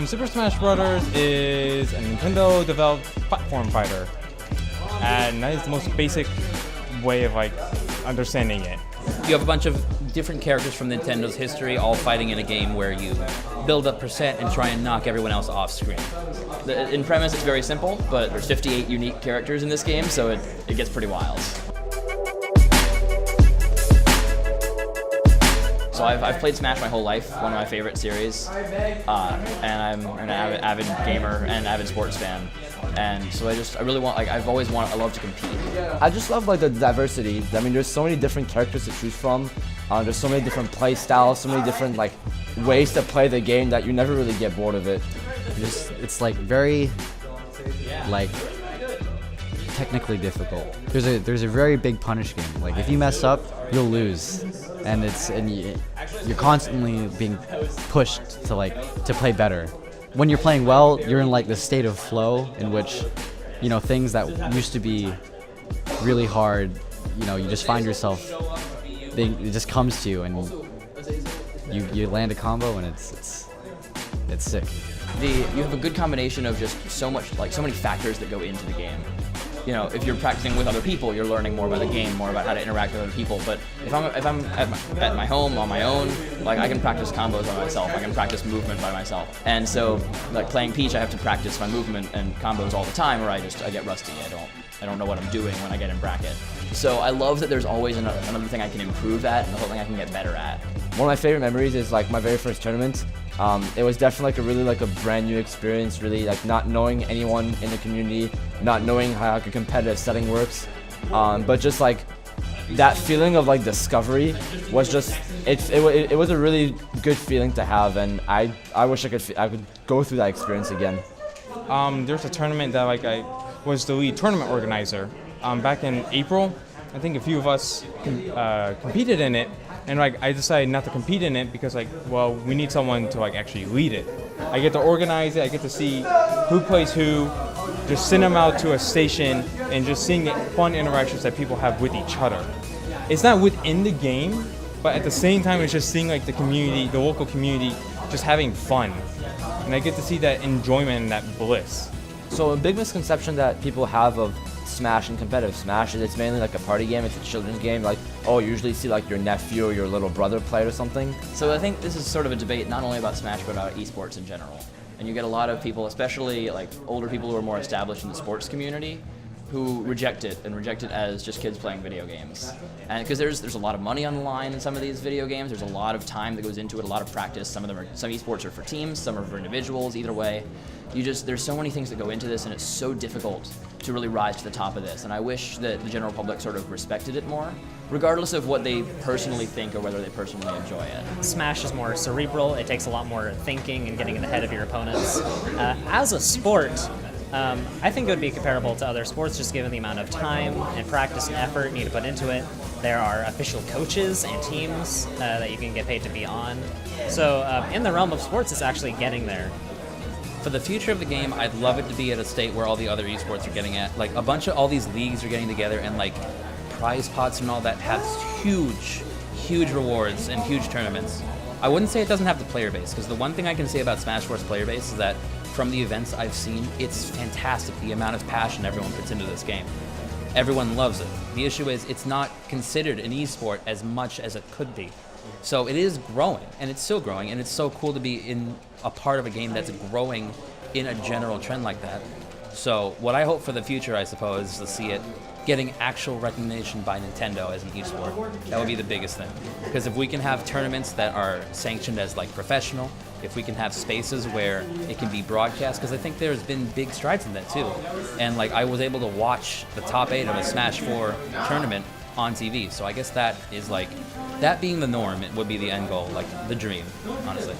Super Smash Bros. Is a Nintendo-developed platform fighter, and that is the most basic way of understanding it. You have a bunch of different characters from Nintendo's history all fighting in a game where you build up percent and try and knock everyone else off screen. In premise, it's very simple, but there's 58 unique characters in this game, so it gets pretty wild. So I've played Smash my whole life, one of my favorite series, and I'm an avid gamer and avid sports fan, and so I really want, I love to compete. I just love the diversity. I mean, there's so many different characters to choose from. There's so many different play styles, so many different ways to play the game that you never really get bored of it. It's very technically difficult. There's a very big punish game. If you mess up, you'll lose, and you're constantly being pushed to play better. When you're playing well, you're in this state of flow in which, things that used to be really hard, you just find yourself it just comes to you, and you land a combo, and it's sick. You have a good combination of just so many factors that go into the game. If you're practicing with other people, you're learning more about the game, more about how to interact with other people. But if I'm at my home on my own, I can practice combos by myself. I can practice movement by myself. And so, playing Peach, I have to practice my movement and combos all the time, or I get rusty. I don't know what I'm doing when I get in bracket. So I love that there's always another thing I can improve at, and the whole thing I can get better at. One of my favorite memories is my very first tournament. It was definitely a brand new experience, really not knowing anyone in the community, not knowing how a competitive setting works, but just that feeling of discovery was just it was a really good feeling to have, and I wish I could go through that experience again. There's a tournament that I was the lead tournament organizer back in April. I think a few of us competed in it. And I decided not to compete in it because we need someone to actually lead it. I get to organize it, I get to see who plays who, just send them out to a station and just seeing the fun interactions that people have with each other. It's not within the game, but at the same time it's just seeing the community, the local community, just having fun. And I get to see that enjoyment and that bliss. So a big misconception that people have of Smash and competitive Smash is it's mainly a party game, it's a children's game, you usually see your nephew or your little brother play it or something. So I think this is sort of a debate not only about Smash but about esports in general. And you get a lot of people, especially older people who are more established in the sports community, who reject it as just kids playing video games. And because there's a lot of money on the line in some of these video games, there's a lot of time that goes into it, a lot of practice. Some esports are for teams, some are for individuals, either way. There's so many things that go into this, and it's so difficult to really rise to the top of this. And I wish that the general public sort of respected it more, regardless of what they personally think or whether they personally enjoy it. Smash is more cerebral. It takes a lot more thinking and getting in the head of your opponents. As a sport, I think it would be comparable to other sports, just given the amount of time and practice and effort you need to put into it. There are official coaches and teams that you can get paid to be on. So in the realm of sports, it's actually getting there. For the future of the game, I'd love it to be at a state where all the other esports are getting at. A bunch of all these leagues are getting together, and prize pots and all that have huge rewards and huge tournaments. I wouldn't say it doesn't have the player base, because the one thing I can say about Smash Bros. Player base is that from the events I've seen, it's fantastic the amount of passion everyone puts into this game. Everyone loves it. The issue is it's not considered an esport as much as it could be. So it is growing, and it's still growing, and it's so cool to be in a part of a game that's growing in a general trend like that. So what I hope for the future, I suppose, is to see it getting actual recognition by Nintendo as an esport. That would be the biggest thing. Because if we can have tournaments that are sanctioned as professional, if we can have spaces where it can be broadcast, because I think there's been big strides in that too. And I was able to watch the top 8 of a Smash 4 tournament on TV. So I guess that is that being the norm, it would be the end goal, the dream, honestly.